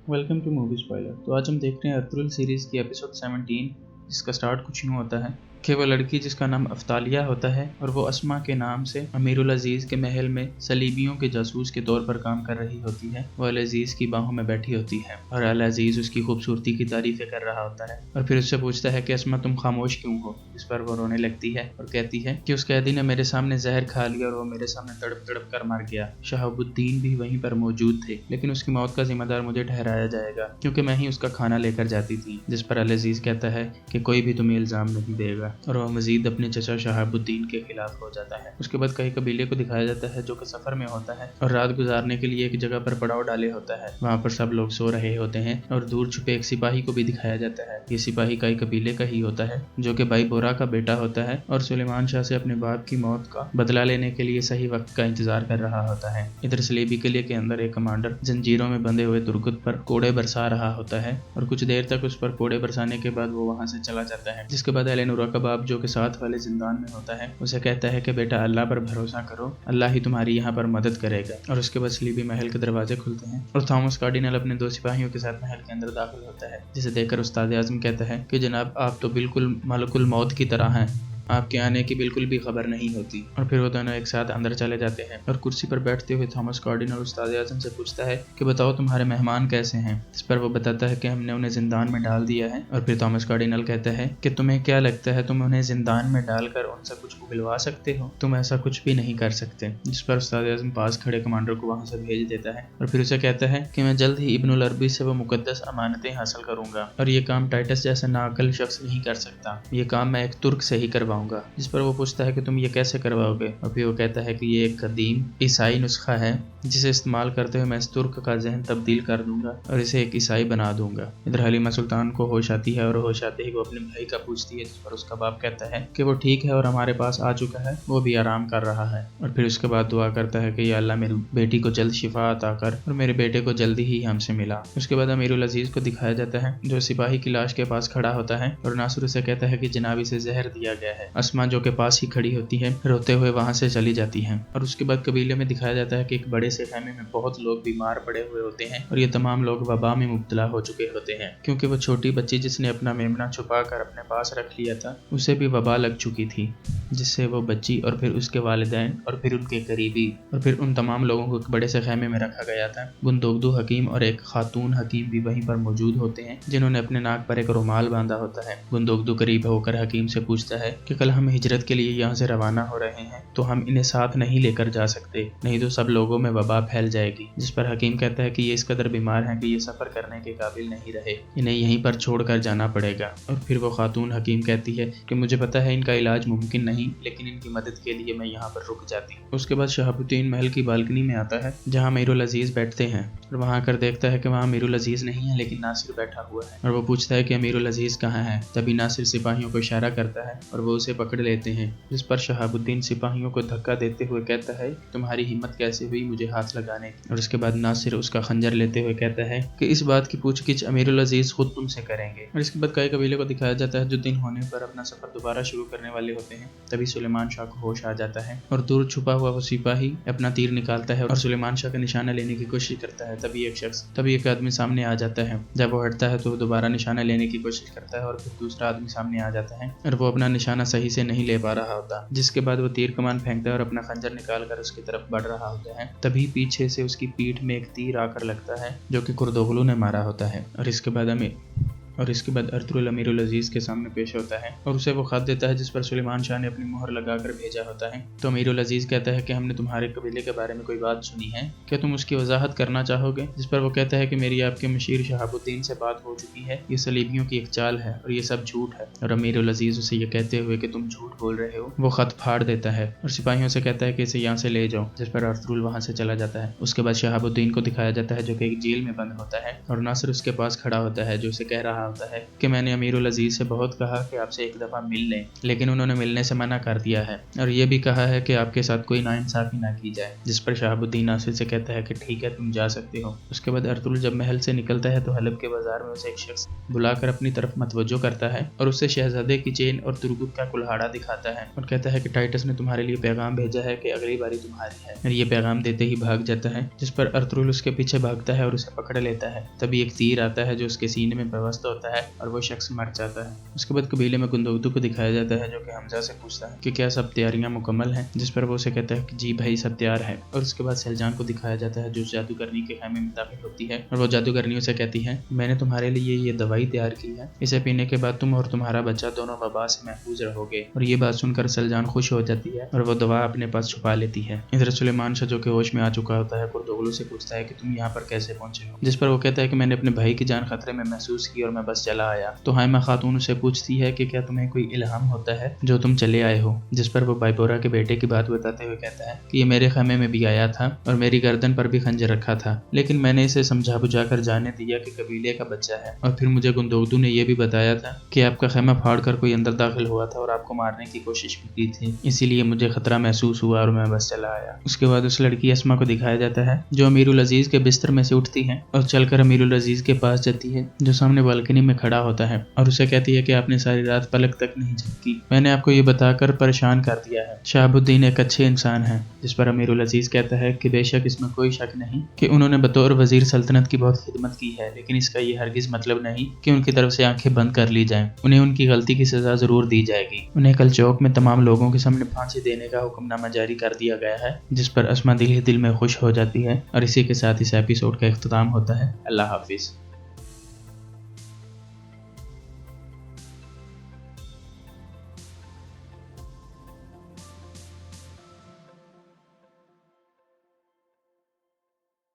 Welcome two movie spoiler. तो आज हम देख रहे हैं अर्तुगरुल सीरीज़ की एपिसोड 17, जिसका स्टार्ट कुछ यूँ होता है कि वो लड़की जिसका नाम अफ्तालिया होता है और वो अस्मा के नाम से अमीरुल अजीज़ के महल में सलीबियों के जासूस के तौर पर काम कर रही होती है। वो अल अजीज़ की बाहों में बैठी होती है और अल अजीज़ उसकी खूबसूरती की तारीफ़ें कर रहा होता है और फिर उससे पूछता है कि अस्मा तुम खामोश क्यों हो। इस पर वो रोने लगती है और कहती है कि उस कैदी ने मेरे सामने जहर खा लिया और वो मेरे सामने तड़प तड़प कर मर गया। शहाबुद्दीन भी वहीं पर मौजूद थे, लेकिन उसकी मौत का जिम्मेदार मुझे ठहराया जाएगा क्योंकि मैं ही उसका खाना लेकर जाती थी। जिस पर अल अजीज़ कहता है कि कोई भी तुम्हें इल्ज़ाम नहीं देगा और वह मजीद अपने चचा शहाबुद्दीन के खिलाफ हो जाता है। उसके बाद कई कबीले को दिखाया जाता है जो कि सफर में होता है और रात गुजारने के लिए एक जगह पर पड़ाव डाले होता है। वहाँ पर सब लोग सो रहे होते हैं और दूर छुपे एक सिपाही को भी दिखाया जाता है। ये सिपाही कई कबीले का ही होता है जो कि भाई बोरा का बेटा होता है और सुलेमान शाह से अपने बाप की मौत का बदला लेने के लिए सही वक्त का इंतजार कर रहा होता है। इधर सलीबी किले के अंदर एक कमांडर जंजीरों में बंधे हुए तुर्गुत पर कोड़े बरसा रहा होता है और कुछ देर तक उस पर कोड़े बरसाने के बाद वो वहाँ से चला जाता है। जिसके बाद एलेनोरा का बाप जो कि साथ वाले जिंदान में होता है उसे कहता है कि बेटा अल्लाह पर भरोसा करो, अल्लाह ही तुम्हारी यहाँ पर मदद करेगा। और उसके बाद सलीबी महल के दरवाजे खुलते हैं और थॉमस कार्डिनल अपने 2 सिपाहियों के साथ महल के अंदर दाखिल होता है, जिसे देखकर उस्ताद आज़म कहता है कि जनाब आप तो बिल्कुल मलकुल मौत की तरह हैं, आपके आने की बिल्कुल भी खबर नहीं होती। और फिर वो दोनों एक साथ अंदर चले जाते हैं और कुर्सी पर बैठते हुए थॉमस कार्डिनल उस्ताद आज़म से पूछता है कि बताओ तुम्हारे मेहमान कैसे हैं। इस पर वो बताता है कि हमने उन्हें जिंदान में डाल दिया है। और फिर थॉमस कार्डिनल कहता है कि तुम्हें क्या लगता है तुम उन्हें जिंदान में डालकर उनसे कुछ उगलवा सकते हो, तुम ऐसा कुछ भी नहीं कर सकते। जिस पर उस्ताद आज़म पास खड़े कमांडर को वहां से भेज देता है और फिर उसे कहता है कि मैं जल्द ही इब्नुल अरबी से वो मुकद्दस अमानतें हासिल करूंगा और ये काम टाइटस जैसा नाअक्ल शख्स नहीं कर सकता, ये काम मैं एक तुर्क से ही करवाऊंगा। जिस पर वो पूछता है कि तुम ये कैसे करवाओगे और फिर वो कहता है कि ये एक कदीम ईसाई नुस्खा है जिसे इस्तेमाल करते हुए मैं इस तुर्क का जहन तब्दील कर दूंगा और इसे एक ईसाई बना दूंगा। इधर हलीमा सुल्तान को होश आती है और होश आते ही वो अपने भाई का पूछती है, जिस पर उसका बाप कहता है कि वो ठीक है और हमारे पास आ चुका है, वो भी आराम कर रहा है। और फिर उसके बाद दुआ करता है कि या अल्लाह मेरी बेटी को जल्द शिफा अता कर और मेरे बेटे को जल्दी ही हमसे मिला। उसके बाद अमीरुल अजीज को दिखाया जाता है जो सिपाही की लाश के पास खड़ा होता है और नासिर उसे कहता है कि जनाब इसे जहर दिया गया है। अस्मा जो के पास ही खड़ी होती है रोते हुए वहां से चली जाती है। और उसके बाद कबीले में दिखाया जाता है कि एक बड़े से खैमे में बहुत लोग बीमार पड़े हुए होते हैं और ये तमाम लोग वबा में मुब्तला हो चुके होते हैं क्योंकि वो छोटी बच्ची जिसने अपना मेमना छुपा कर अपने पास रख लिया था उसे भी वबा लग चुकी थी, जिससे वो बच्ची और फिर उसके वालिदैन और फिर उनके करीबी और फिर उन तमाम लोगों को एक बड़े से खैमे में रखा गया था। गुंदोगदू हकीम और एक खातून हकीम भी वहीं पर मौजूद होते हैं जिन्होंने अपने नाक पर एक रुमाल बांधा होता है। गुंदोगदू करीब होकर हकीम से पूछता है कि कल हम हिजरत के लिए यहाँ से रवाना हो रहे हैं तो हम इन्हें साथ नहीं लेकर जा सकते, नहीं तो सब लोगों में वबा फैल जाएगी। जिस पर हकीम कहता है कि ये इस कदर बीमार हैं कि ये सफर करने के काबिल नहीं रहे, इन्हें यहीं पर छोड़कर जाना पड़ेगा। और फिर वो खातून हकीम कहती है कि मुझे पता है इनका इलाज मुमकिन नहीं, लेकिन इनकी मदद के लिए मैं यहाँ पर रुक जाती हूँ। उसके बाद शहाबुद्दीन महल की बालकनी में आता है जहाँ अमीरुल अजीज बैठते हैं और वहाँ आकर देखता है कि वहाँ अमीरुल अजीज नहीं है लेकिन नासिर बैठा हुआ है और वो पूछता है कि अमीरुल अजीज कहाँ है। तभी नासिर सिपाहियों को इशारा करता है और वो उसे पकड़ लेते हैं। जिस पर शहाबुद्दीन सिपाहियों को धक्का देते हुए कहता है तुम्हारी हिम्मत कैसे हुई मुझे हाथ लगाने की। और उसके बाद नासिर उसका खंजर लेते हुए कहता है कि इस बात की पूछगिछ अमीरुल अजीज खुद तुमसे करेंगे। और इसके बाद कई कबीले को दिखाया जाता है जो दिन होने पर अपना सफर दोबारा शुरू करने वाले होते हैं। तभी सुलेमान शाह को होश आ जाता है और दूर छुपा हुआ वो सिपाही अपना तीर निकालता है और सुलेमान शाह का निशाना लेने की कोशिश करता है। तभी एक आदमी सामने आ जाता है। जब वो हटता है तो वो दोबारा निशाना लेने की कोशिश करता है और फिर दूसरा आदमी सामने आ जाता है और वो अपना निशाना सही से नहीं ले पा रहा होता। जिसके बाद वो तीर कमान फेंकता है और अपना खंजर निकाल कर उसकी तरफ बढ़ रहा होता है। तभी पीछे से उसकी पीठ में एक तीर आकर लगता है जो कि कुर्दोगलू ने मारा होता है। और इसके बाद अर्तुगरुल अमीरुल अजीज के सामने पेश होता है और उसे वो खत देता है जिस पर सुलेमान शाह ने अपनी मोहर लगाकर भेजा होता है। तो अमीरुल अजीज कहता है कि हमने तुम्हारे कबीले के बारे में कोई बात सुनी है, क्या तुम उसकी वजाहत करना चाहोगे। जिस पर वो कहता है कि मेरी आपके मशीर शहाबुद्दीन से बात हो चुकी है, ये सलीबियों की एक चाल है और ये सब झूठ है। और अमीरुल अजीज उसे ये कहते हुए कि तुम झूठ बोल रहे हो वो खत फाड़ देता है और सिपाहियों से कहता है कि इसे यहाँ से ले जाओ। जिस पर अर्तुगरुल वहां से चला जाता है। उसके बाद शहाबुद्दीन को दिखाया जाता है जो कि एक जेल में बंद होता है और नासिर उसके पास खड़ा होता है जो उसे कह रहा رہا ہوتا ہے کہ میں نے امیر العزیز سے بہت کہا کہ آپ سے ایک دفعہ مل لیں، لیکن انہوں نے ملنے سے منع کر دیا ہے اور یہ بھی کہا ہے کہ آپ کے ساتھ کوئی ناانصافی نہ کی جائے، جس پر شہاب الدین ناصر سے کہتا ہے کہ ٹھیک ہے تم جا سکتے ہو۔ اس کے بعد ارطغرل جب محل سے نکلتا ہے تو حلب کے بازار میں اسے ایک شخص بلا کر اپنی طرف متوجہ کرتا ہے اور اسے شہزادے کی چین اور تربت کا کلہاڑا دکھاتا ہے اور کہتا ہے کہ ٹائٹس نے تمہارے لیے پیغام بھیجا ہے کہ اگلی باری تمہاری ہے، اور یہ پیغام دیتے ہی بھاگ جاتا ہے، جس پر ارطغرل اس کے پیچھے بھاگتا ہے اور اسے پکڑ لیتا ہے۔ تبھی ایک تیر آتا ہے جو اس کے سینے میں پیوست ہوتا ہے اور وہ شخص مر جاتا ہے۔ اس کے بعد قبیلے میں گندگدو کو دکھایا جاتا ہے جو کہ حمزہ سے پوچھتا ہے کہ کیا سب تیاریاں مکمل ہیں، جس پر وہ اسے کہتا ہے کہ جی بھائی سب تیار ہے۔ اور اس کے بعد سہلجان کو دکھایا جاتا ہے جو جادوگرنی کے خیمے میں داخل ہوتی ہے اور وہ جادوگرنی اسے کہتی ہے میں نے تمہارے لیے یہ دوائی تیار کی ہے، اسے پینے کے بعد تم اور تمہارا بچہ دونوں وبا سے محفوظ رہو گے۔ اور یہ بات سن کر سہلجان خوش ہو جاتی ہے اور وہ دوا اپنے پاس چھپا لیتی ہے۔ ادھر سلیمان شاہ جو کہ ہوش میں آ چکا ہوتا ہے پرتغالوں سے پوچھتا ہے کہ تم یہاں پر کیسے پہنچے ہو، جس پر وہ کہتا ہے کہ میں نے اپنے بھائی کی جان خطرے میں محسوس کی اور میں بس چلا آیا۔ تو حائمہ خاتون اسے پوچھتی ہے کہ کیا تمہیں کوئی الہام ہوتا ہے جو تم چلے آئے ہو، جس پر وہ بائبورا کے بیٹے کی بات بتاتے ہوئے کہتا ہے کہ یہ میرے خیمے میں بھی آیا تھا اور میری گردن پر بھی خنجر رکھا تھا، لیکن میں نے اسے سمجھا بجھا کر جانے دیا کہ قبیلے کا بچہ ہے، اور پھر مجھے گندگدو نے یہ بھی بتایا تھا کہ آپ کا خیمہ پھاڑ کر کوئی اندر داخل ہوا تھا اور آپ کو مارنے کی کوشش بھی کی تھی، اسی لیے مجھے خطرہ محسوس ہوا اور میں بس چلا آیا۔ اس کے بعد اس لڑکی اسما کو دکھایا جاتا ہے جو امیر العزیز کے بستر میں سے اٹھتی ہے اور چل کر امیر العزیز کے پاس جاتی ہے جو سامنے بالکنی میں کھڑا ہوتا ہے اور اسے کہتی ہے کہ آپ نے ساری رات پلک تک نہیں جھپکی، میں نے آپ کو یہ بتا کر پریشان کر دیا ہے۔ شہاب الدین ایک اچھے انسان ہیں، جس پر امیر العزیز کہتا ہے کہ بے شک اس میں کوئی شک نہیں کہ انہوں نے بطور وزیر سلطنت کی بہت خدمت کی ہے، لیکن اس کا یہ ہرگز مطلب نہیں کہ ان کی طرف سے آنکھیں بند کر لی جائیں، انہیں ان کی غلطی کی سزا ضرور دی جائے گی۔ انہیں کل چوک میں تمام لوگوں کے سامنے پھانسی دینے کا حکم نامہ جاری کر دیا گیا ہے، جس پر اسما دل ہی دل میں خوش ہو جاتی ہے، اور اسی کے ساتھ اس ایپیسوڈ کا اختتام ہوتا ہے۔ اللہ حافظ۔